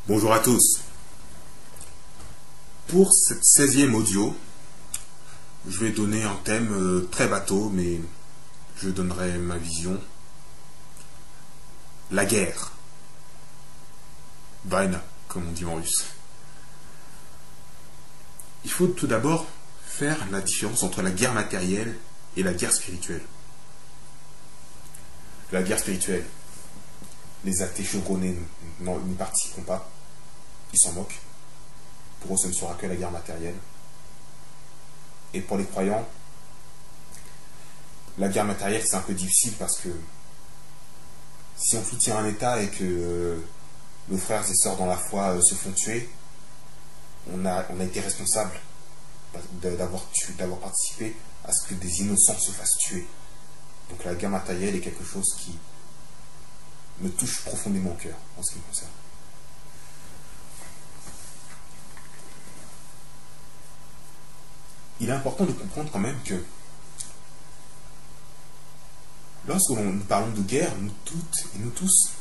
Bonjour à tous. Pour cette 16e audio, je vais donner un thème très bateau, mais je donnerai ma vision. La guerre. Vaina, comme on dit en russe. Il faut tout d'abord faire la différence entre la guerre matérielle et la guerre spirituelle. La guerre spirituelle, les athées chevronnés n'y participeront pas. Ils s'en moquent. Pour eux, ce ne sera que la guerre matérielle. Et pour les croyants, la guerre matérielle, c'est un peu difficile parce que si on soutient un État et que nos frères et sœurs dans la foi se font tuer, on a été responsable d'avoir participé à ce que des innocents se fassent tuer. Donc la guerre matérielle est quelque chose qui me touche profondément au cœur en ce qui me concerne. Il est important de comprendre quand même que lorsque nous parlons de guerre, nous toutes et nous tous,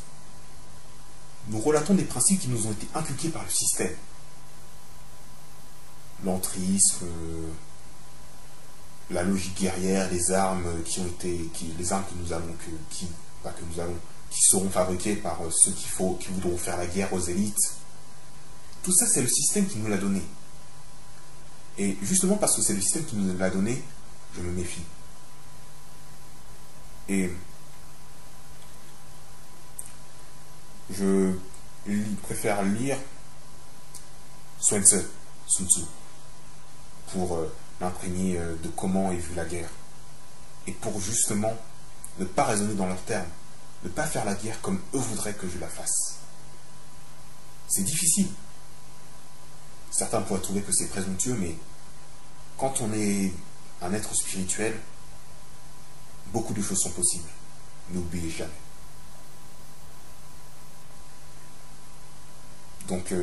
nous relatons des principes qui nous ont été inculqués par le système. L'entrisme, la logique guerrière, les armes les armes que nous allons, qui seront fabriquées par ceux qui voudront faire la guerre aux élites. Tout ça, c'est le système qui nous l'a donné. Et justement parce que c'est le système qui nous l'a donné, je me méfie. Et je préfère lire Sun Tzu, pour l'imprégner de comment est vue la guerre. Et pour justement ne pas raisonner dans leurs termes, ne pas faire la guerre comme eux voudraient que je la fasse. C'est difficile. Certains pourraient trouver que c'est présomptueux, mais quand on est un être spirituel, beaucoup de choses sont possibles. N'oubliez jamais. Donc,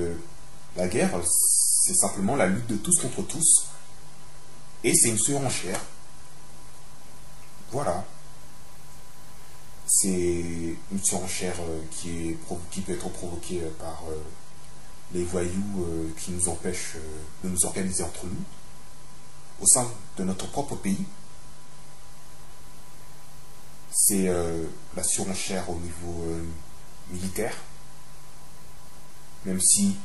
la guerre, c'est simplement la lutte de tous contre tous. Et c'est une surenchère. Voilà. C'est une surenchère qui peut être provoquée par les voyous qui nous empêchent de nous organiser entre nous, au sein de notre propre pays. C'est la surenchère au niveau militaire, même si,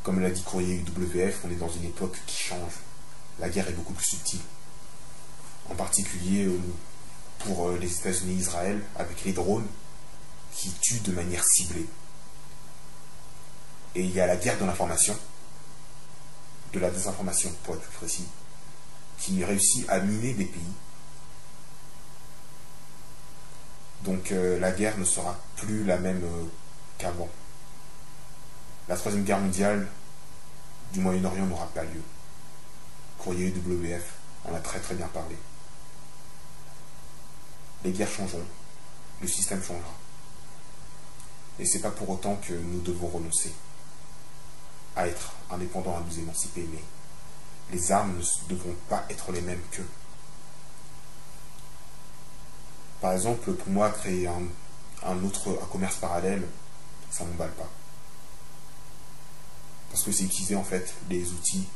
comme l'a dit Courrier UWF, on est dans une époque qui change. La guerre est beaucoup plus subtile. En particulier pour les États-Unis et Israël, avec les drones qui tuent de manière ciblée. Et il y a la guerre de l'information, de la désinformation pour être plus précis, qui réussit à miner des pays. Donc la guerre ne sera plus la même qu'avant. La troisième guerre mondiale du Moyen-Orient n'aura pas lieu. Courrier UWF en a très bien parlé. Les guerres changeront, le système changera. Et c'est pas pour autant que nous devons renoncer à être indépendants, à nous émanciper, mais les armes ne devront pas être les mêmes qu'eux. Par exemple, pour moi, créer un commerce parallèle, ça ne m'emballe pas. Parce que c'est utiliser en fait les outils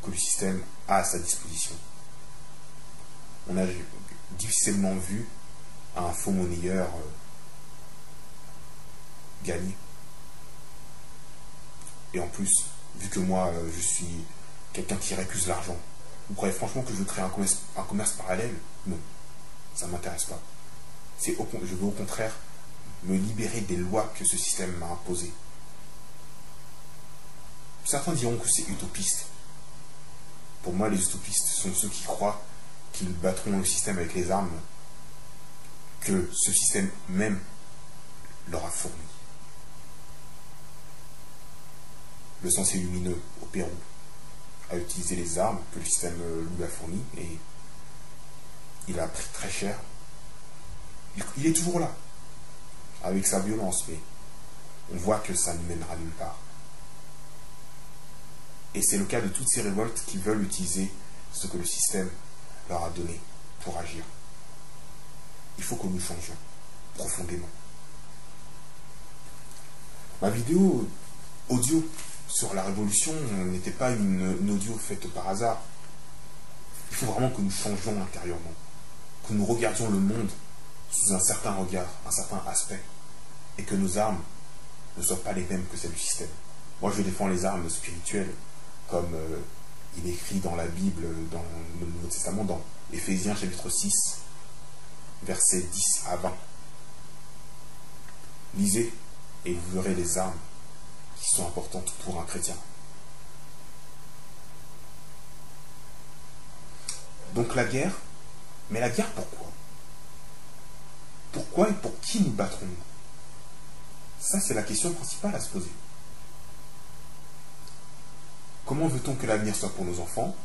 que le système a à sa disposition. On a difficilement vu un faux monnayeur gagner. Et en plus, vu que moi, je suis quelqu'un qui récuse l'argent, vous croyez franchement que je veux créer un commerce parallèle? Non, ça ne m'intéresse pas. Je veux au contraire me libérer des lois que ce système m'a imposées. Certains diront que c'est utopiste. Pour moi, les utopistes sont ceux qui croient qu'ils battront le système avec les armes que ce système même leur a fourni. Le Sensei lumineux au Pérou a utilisé les armes que le système lui a fournies et il a pris très cher. Il est toujours là, avec sa violence, mais on voit que ça ne mènera nulle part. Et c'est le cas de toutes ces révoltes qui veulent utiliser ce que le système leur a donné pour agir. Il faut que nous changions profondément. Ma vidéo audio sur la Révolution n'était pas une audio faite par hasard. Il faut vraiment que nous changions intérieurement, que nous regardions le monde sous un certain regard, un certain aspect, et que nos armes ne soient pas les mêmes que celles du système. Moi, je défends les armes spirituelles, comme il est écrit dans la Bible, dans le Nouveau Testament, dans Éphésiens chapitre 6, versets 10 à 20. Lisez et vous verrez les armes qui sont importantes pour un chrétien. Donc la guerre, mais la guerre pourquoi? Pourquoi et pour qui nous battrons-nous? Ça, c'est la question principale à se poser. Comment veut-on que l'avenir soit pour nos enfants?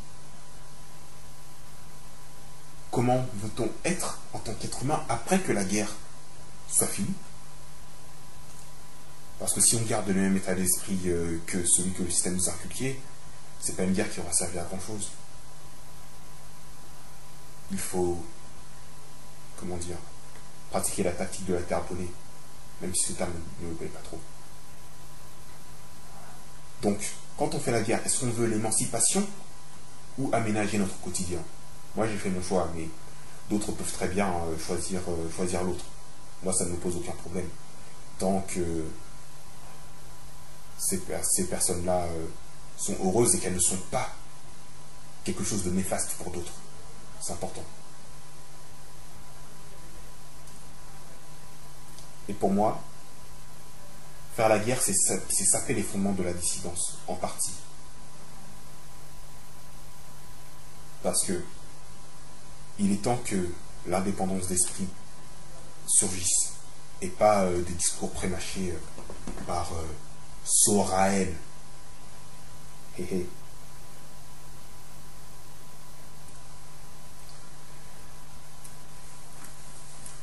Comment veut-on être en tant qu'être humain après que la guerre soit finie? Parce que si on garde le même état d'esprit que celui que le système nous a inculqué, c'est pas une guerre qui aura servi à grand chose. Il faut, comment dire, pratiquer la tactique de la terre brûlée, même si ce terme ne me plaît pas trop. Donc, quand on fait la guerre, est-ce qu'on veut l'émancipation ou aménager notre quotidien? Moi, j'ai fait mon choix, mais d'autres peuvent très bien choisir l'autre. Moi, ça ne me pose aucun problème. Tant que ces personnes-là sont heureuses et qu'elles ne sont pas quelque chose de néfaste pour d'autres. C'est important. Et pour moi, faire la guerre, c'est saper les fondements de la dissidence, en partie. Parce que il est temps que l'indépendance d'esprit surgisse, et pas des discours prémâchés par Soraël.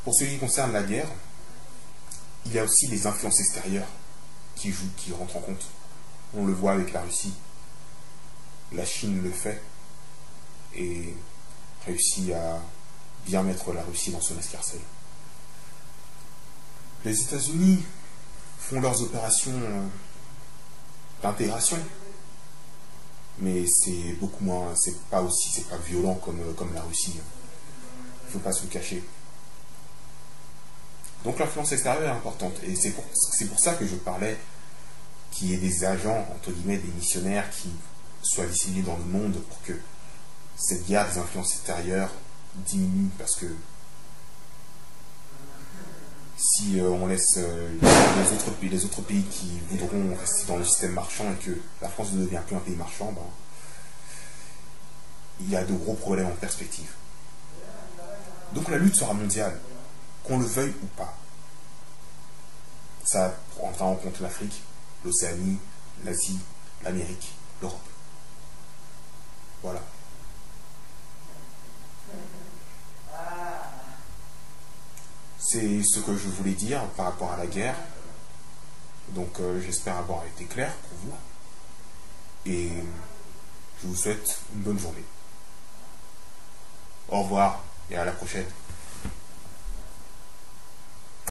Pour ce qui concerne la guerre, il y a aussi les influences extérieures qui jouent, qui rentrent en compte. On le voit avec la Russie. La Chine le fait et réussit à bien mettre la Russie dans son escarcelle. Les États-Unis font leurs opérations d'intégration, mais c'est beaucoup moins, c'est pas violent comme la Russie. Il ne faut pas se le cacher. Donc l'influence extérieure est importante, et c'est pour ça que je parlais qu'il y ait des agents, entre guillemets, des missionnaires qui soient disséminés dans le monde pour que cette guerre des influences extérieures diminue, parce que si on laisse les autres pays qui voudront rester dans le système marchand et que la France ne devient plus un pays marchand, il y a de gros problèmes en perspective. Donc la lutte sera mondiale, qu'on le veuille ou pas. Ça prendra en compte l'Afrique, l'Océanie, l'Asie, l'Amérique, l'Europe. Voilà. C'est ce que je voulais dire par rapport à la guerre. Donc j'espère avoir été clair pour vous. Et je vous souhaite une bonne journée. Au revoir et à la prochaine.